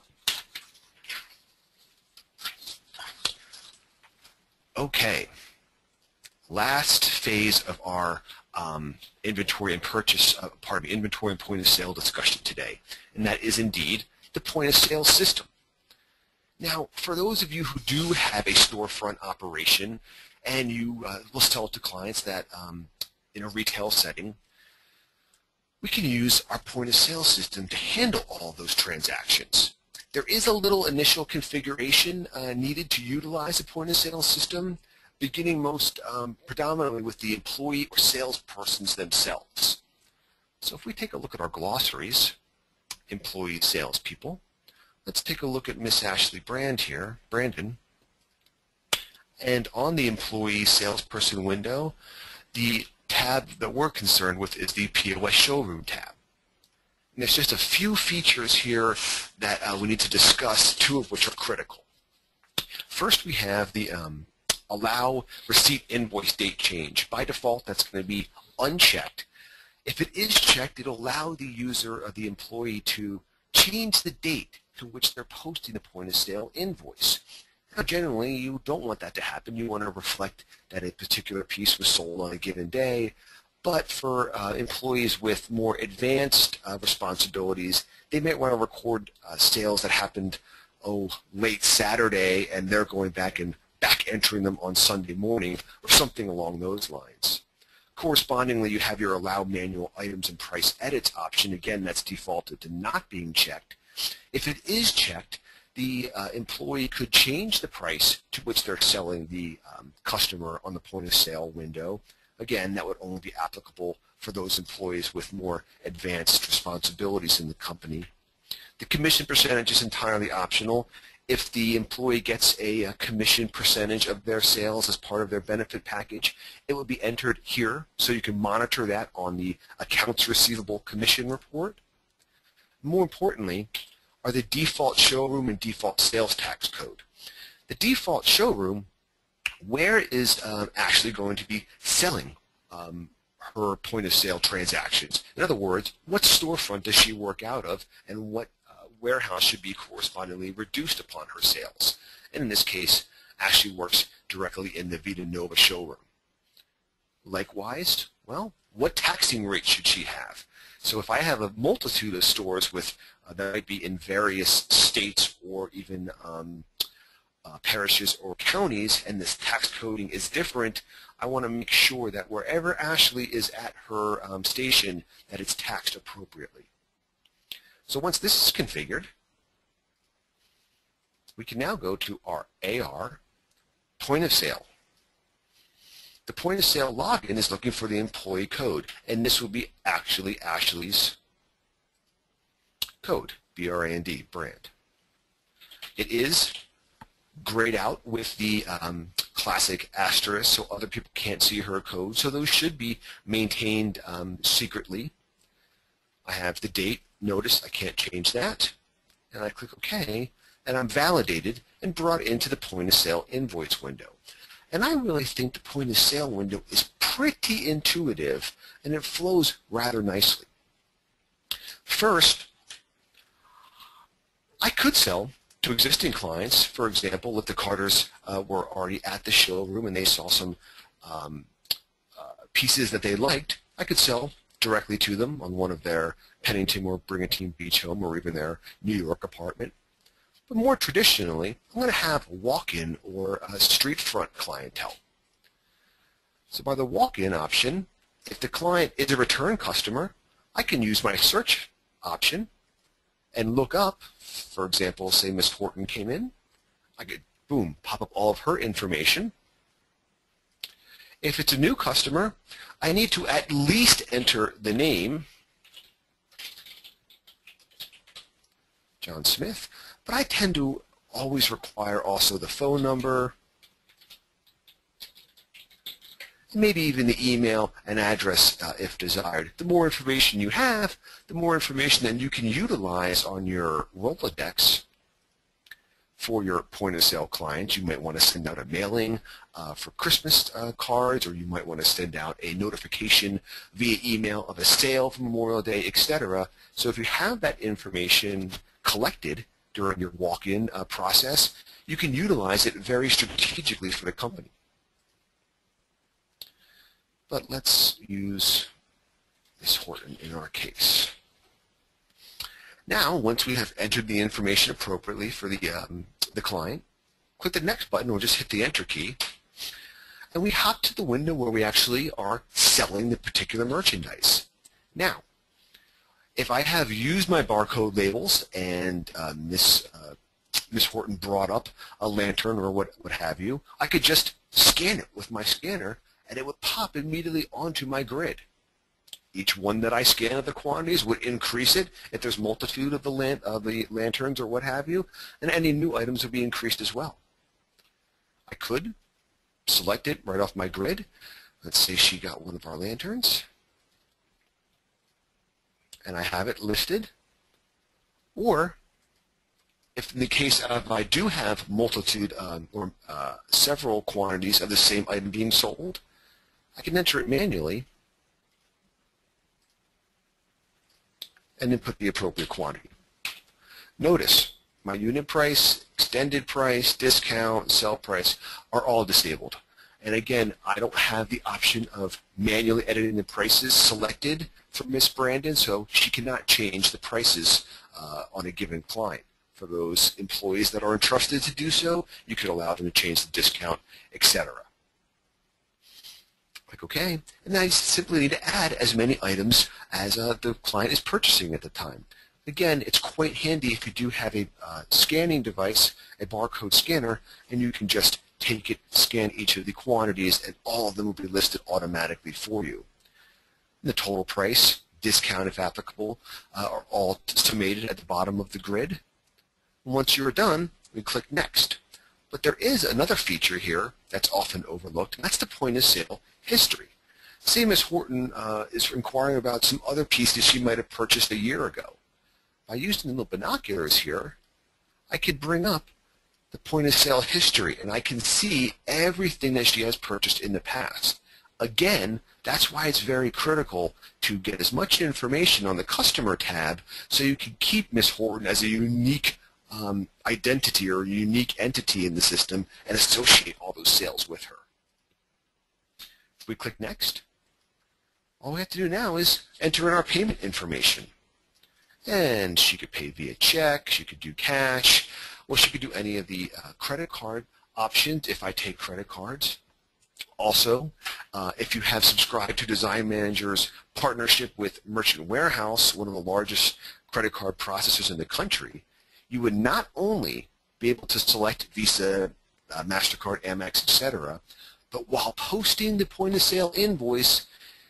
Okay, last phase of our inventory and purchase, inventory and point of sale discussion today, and that is indeed the point of sale system. Now, for those of you who do have a storefront operation, and you will sell it to clients that in a retail setting, we can use our point of sale system to handle all those transactions. There is a little initial configuration needed to utilize a point-of-sale system, beginning most predominantly with the employee or salespersons themselves. So if we take a look at our glossaries, employee salespeople, let's take a look at Miss Ashley Brandon. And on the employee salesperson window, the tab that we're concerned with is the POS showroom tab. And there's just a few features here that we need to discuss, two of which are critical. First, we have the allow receipt invoice date change. By default, that's going to be unchecked. If it is checked, it'll allow the user or the employee to change the date to which they're posting the point of sale invoice. Now, generally, you don't want that to happen. You want to reflect that a particular piece was sold on a given day. But for employees with more advanced responsibilities, they might want to record sales that happened late Saturday, and they're going back and back entering them on Sunday morning or something along those lines. Correspondingly, you have your allow manual items and price edits option. Again, that's defaulted to not being checked. If it is checked, the employee could change the price to which they're selling the customer on the point of sale window. Again, that would only be applicable for those employees with more advanced responsibilities in the company. The commission percentage is entirely optional. If the employee gets a commission percentage of their sales as part of their benefit package, it will be entered here, so you can monitor that on the accounts receivable commission report. More importantly, are the default showroom and default sales tax code. The default showroom, where is Ashley going to be selling her point of sale transactions? In other words, what storefront does she work out of, and what warehouse should be correspondingly reduced upon her sales? And in this case, Ashley works directly in the Vita Nova showroom. Likewise, well, what taxing rate should she have? So if I have a multitude of stores with that might be in various states or even parishes or counties, and this tax coding is different, I want to make sure that wherever Ashley is at her station, that it's taxed appropriately. So once this is configured, we can now go to our AR point of sale. The point of sale login is looking for the employee code, and this will be actually Ashley's code, B-R-A-N-D, brand. It is grayed out with the classic asterisk so other people can't see her code, so those should be maintained secretly. I have the date. Notice I can't change that, and I click OK, and I'm validated and brought into the point of sale invoice window. And I really think the point of sale window is pretty intuitive, and it flows rather nicely. First, I could sell to existing clients. For example, if the Carters were already at the showroom and they saw some pieces that they liked, I could sell directly to them on one of their Pennington or Brigantine Beach home or even their New York apartment. But more traditionally, I'm going to have walk-in or street front clientele. So by the walk-in option, if the client is a return customer, I can use my search option and look up, for example, say Miss Horton came in, I could, boom, pop up all of her information. If it's a new customer, I need to at least enter the name, John Smith, but I tend to always require also the phone number, maybe even the email and address if desired. The more information you have, the more information that you can utilize on your Rolodex for your point-of-sale clients. You might want to send out a mailing for Christmas cards, or you might want to send out a notification via email of a sale for Memorial Day, etc. So if you have that information collected during your walk-in process, you can utilize it very strategically for the company. But let's use Miss Horton in our case. Now, once we have entered the information appropriately for the client, click the next button or just hit the enter key, and we hop to the window where we actually are selling the particular merchandise. Now, If I have used my barcode labels and Miss Horton brought up a lantern or what have you, I could just scan it with my scanner and it would pop immediately onto my grid. Each one that I scan of the quantities would increase it if there's multitude of the lanterns or what have you, and any new items would be increased as well. I could select it right off my grid. Let's say she got one of our lanterns, and I have it listed. Or, if in the case of I do have multitude or several quantities of the same item being sold, I can enter it manually and then put the appropriate quantity. Notice my unit price, extended price, discount, sell price are all disabled. And again, I don't have the option of manually editing the prices selected for Miss Brandon, so she cannot change the prices on a given client. For those employees that are entrusted to do so, you could allow them to change the discount, etc. Click OK, and now you simply need to add as many items as the client is purchasing at the time. Again, it's quite handy if you do have a scanning device, a barcode scanner, and you can just take it, scan each of the quantities, and all of them will be listed automatically for you. And the total price, discount if applicable, are all summated at the bottom of the grid. And once you're done, we click Next. But there is another feature here that's often overlooked, and that's the point of sale history. Say Ms. Horton is inquiring about some other pieces she might have purchased a year ago. By using the little binoculars here, I could bring up the point of sale history, and I can see everything that she has purchased in the past. Again, that's why it's very critical to get as much information on the customer tab so you can keep Ms. Horton as a unique identity or a unique entity in the system and associate all those sales with her. If we click Next, all we have to do now is enter in our payment information. And she could pay via check, she could do cash, or she could do any of the credit card options if I take credit cards. Also, if you have subscribed to Design Manager's partnership with Merchant Warehouse, one of the largest credit card processors in the country, you would not only be able to select Visa, MasterCard, Amex, etc., but while posting the point of sale invoice,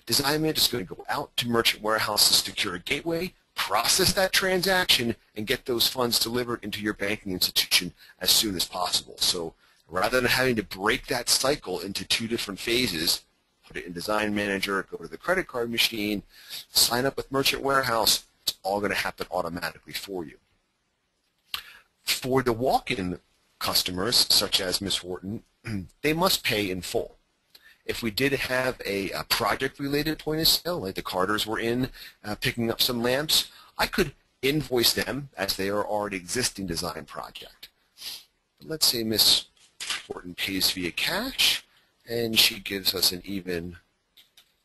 Design Manager is going to go out to Merchant Warehouse's secure gateway, process that transaction, and get those funds delivered into your banking institution as soon as possible. So rather than having to break that cycle into two different phases, put it in Design Manager, go to the credit card machine, sign up with Merchant Warehouse, it's all going to happen automatically for you. For the walk-in customers, such as Ms. Horton, they must pay in full. If we did have a project-related point of sale, like the Carters were in picking up some lamps, I could invoice them as they are already existing design project. But let's say Ms. Horton pays via cash, and she gives us an even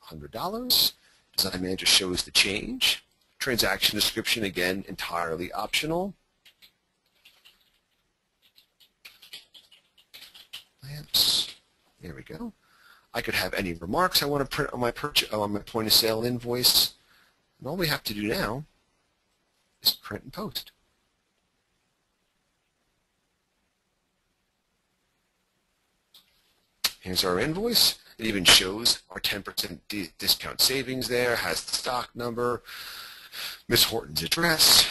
$100. Design Manager shows the change. Transaction description, again, entirely optional. Lamps. There we go. I could have any remarks I want to print on my point of sale invoice, and all we have to do now is print and post. Here's our invoice. It even shows our 10% discount savings there, has the stock number, Ms. Horton's address,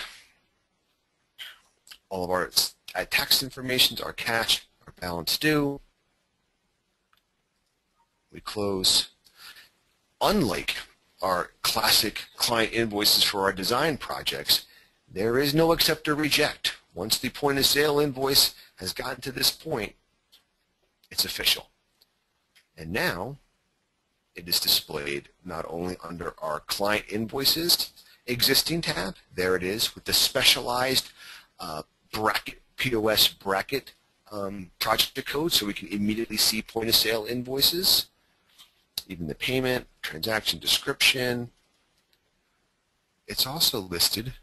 all of our tax information, our cash, our balance due. We close. Unlike our classic client invoices for our design projects, there is no accept or reject. Once the point of sale invoice has gotten to this point, it's official. And now it is displayed not only under our client invoices existing tab, there it is with the specialized bracket, POS bracket project code, so we can immediately see point of sale invoices, even the payment, transaction description. It's also listed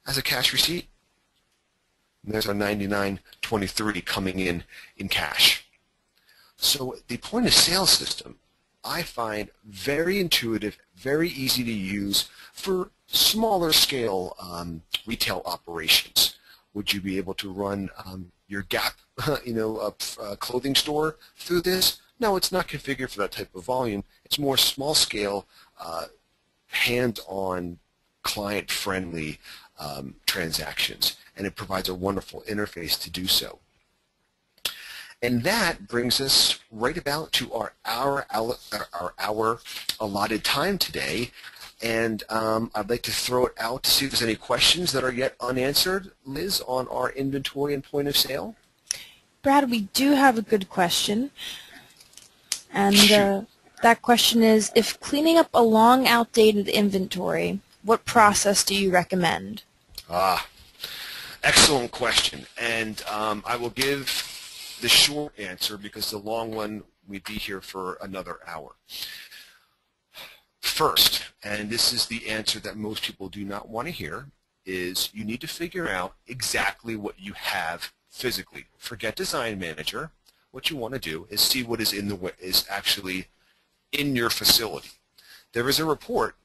as a cash receipt. And there's our $99.23 coming in cash. So the point of sale system I find very intuitive, very easy to use for smaller scale retail operations. Would you be able to run your Gap, clothing store through this? No, it's not configured for that type of volume. It's more small scale, hands-on, client-friendly transactions, and it provides a wonderful interface to do so. And that brings us right about to our hour allotted time today. And I'd like to throw it out to see if there's any questions that are yet unanswered, Liz, on our inventory and point of sale. Brad, we do have a good question. And that question is, if cleaning up a long outdated inventory, what process do you recommend? Excellent question. And I will give the short answer because the long one, we'd be here for another hour. First, and this is the answer that most people do not want to hear, is you need to figure out exactly what you have physically. Forget Design Manager. What you want to do is see what is actually in your facility. There is a report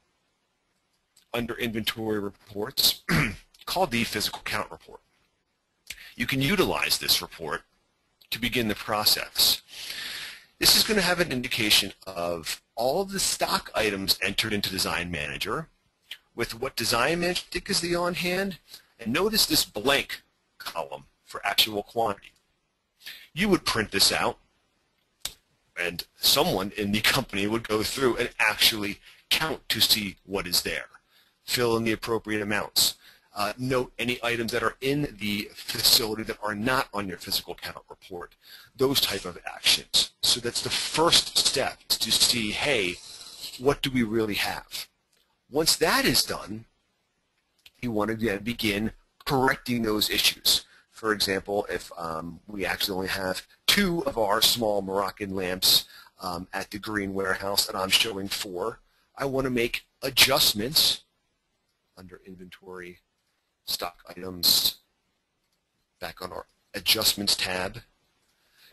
under Inventory Reports called the Physical Count Report. You can utilize this report to begin the process. This is going to have an indication of all of the stock items entered into Design Manager with what Design Manager is the on hand, and notice this blank column for actual quantity. You would print this out, and someone in the company would go through and actually count to see what is there, fill in the appropriate amounts. Note any items that are in the facility that are not on your physical count report, those type of actions. So that's the first step, is to see, hey, what do we really have? Once that is done, you want to then begin correcting those issues. For example, if we actually only have 2 of our small Moroccan lamps at the green warehouse and I'm showing 4, I want to make adjustments under inventory, stock items, back on our adjustments tab,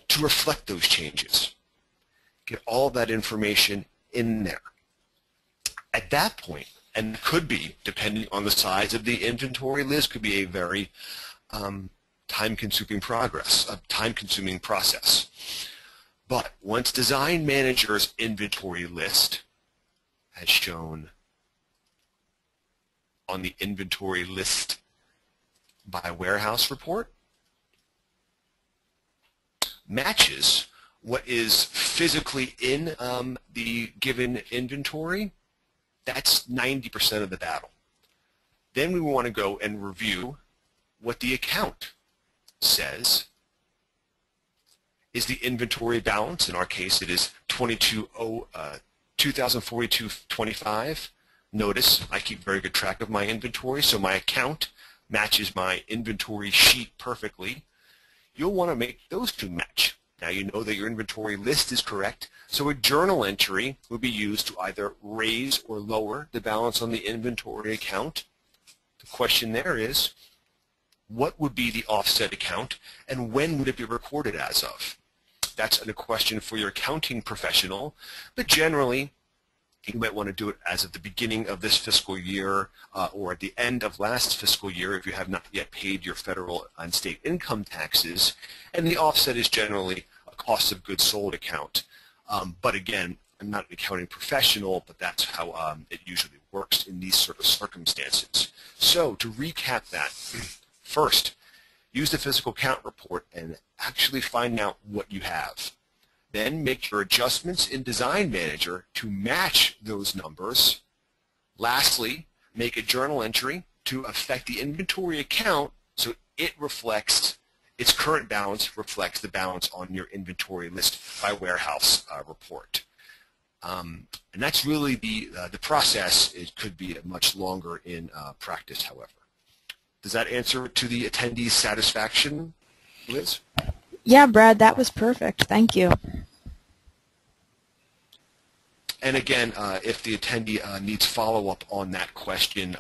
to reflect those changes. Get all that information in there. At that point, and it could be, depending on the size of the inventory list, could be a very time-consuming process. But once Design Manager's inventory list, as shown on the inventory list by warehouse report, matches what is physically in the given inventory, that's 90% of the battle. Then we want to go and review what the account says is the inventory balance. In our case, it is 2042.25. Notice I keep very good track of my inventory, so my account matches my inventory sheet perfectly. You'll want to make those two match. Now you know that your inventory list is correct, so a journal entry would be used to either raise or lower the balance on the inventory account. The question there is, what would be the offset account, and when would it be recorded as of? That's a question for your accounting professional, but generally, you might want to do it as of the beginning of this fiscal year or at the end of last fiscal year if you have not yet paid your federal and state income taxes. And the offset is generally a cost of goods sold account. But again, I'm not an accounting professional, but that's how it usually works in these sort of circumstances. So to recap that, first, use the physical count report and actually find out what you have. Then make your adjustments in Design Manager to match those numbers. Lastly, make a journal entry to affect the inventory account so it reflects, its current balance reflects the balance on your inventory list by warehouse report. And that's really the process. It could be much longer in practice, however. Does that answer to the attendee's satisfaction, Liz? Yeah, Brad, that was perfect. Thank you. And again, if the attendee needs follow-up on that question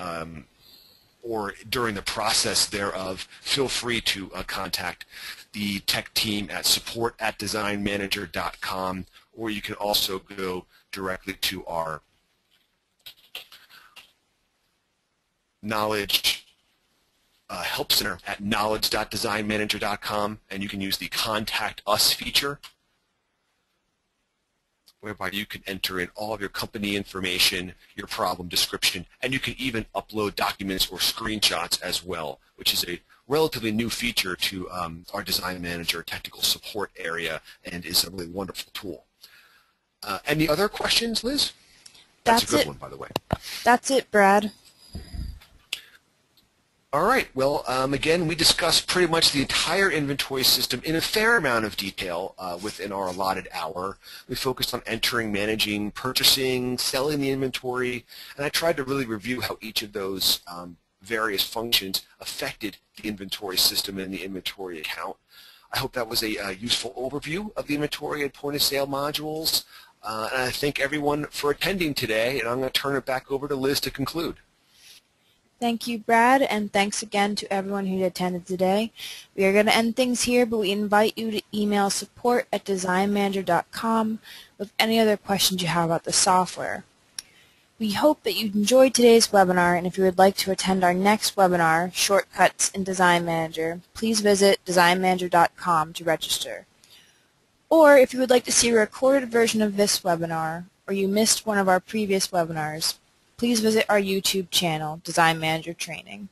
or during the process thereof, feel free to contact the tech team at support@designmanager.com, or you can also go directly to our knowledge help center at knowledge.designmanager.com, and you can use the Contact Us feature, whereby you can enter in all of your company information, your problem description, and you can even upload documents or screenshots as well, which is a relatively new feature to our Design Manager technical support area and is a really wonderful tool. Any other questions, Liz? That's a good one, by the way. That's it, Brad. All right. Well, again, we discussed pretty much the entire inventory system in a fair amount of detail within our allotted hour. We focused on entering, managing, purchasing, selling the inventory, and I tried to really review how each of those various functions affected the inventory system and the inventory account. I hope that was a useful overview of the inventory and point-of-sale modules, and I thank everyone for attending today, and I'm going to turn it back over to Liz to conclude. Thank you, Brad, and thanks again to everyone who attended today. We are going to end things here, but we invite you to email support@designmanager.com with any other questions you have about the software. We hope that you enjoyed today's webinar, and if you would like to attend our next webinar, Shortcuts in Design Manager, please visit designmanager.com to register. Or if you would like to see a recorded version of this webinar, or you missed one of our previous webinars, please visit our YouTube channel, Design Manager Training.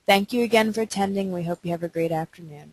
Thank you again for attending. We hope you have a great afternoon.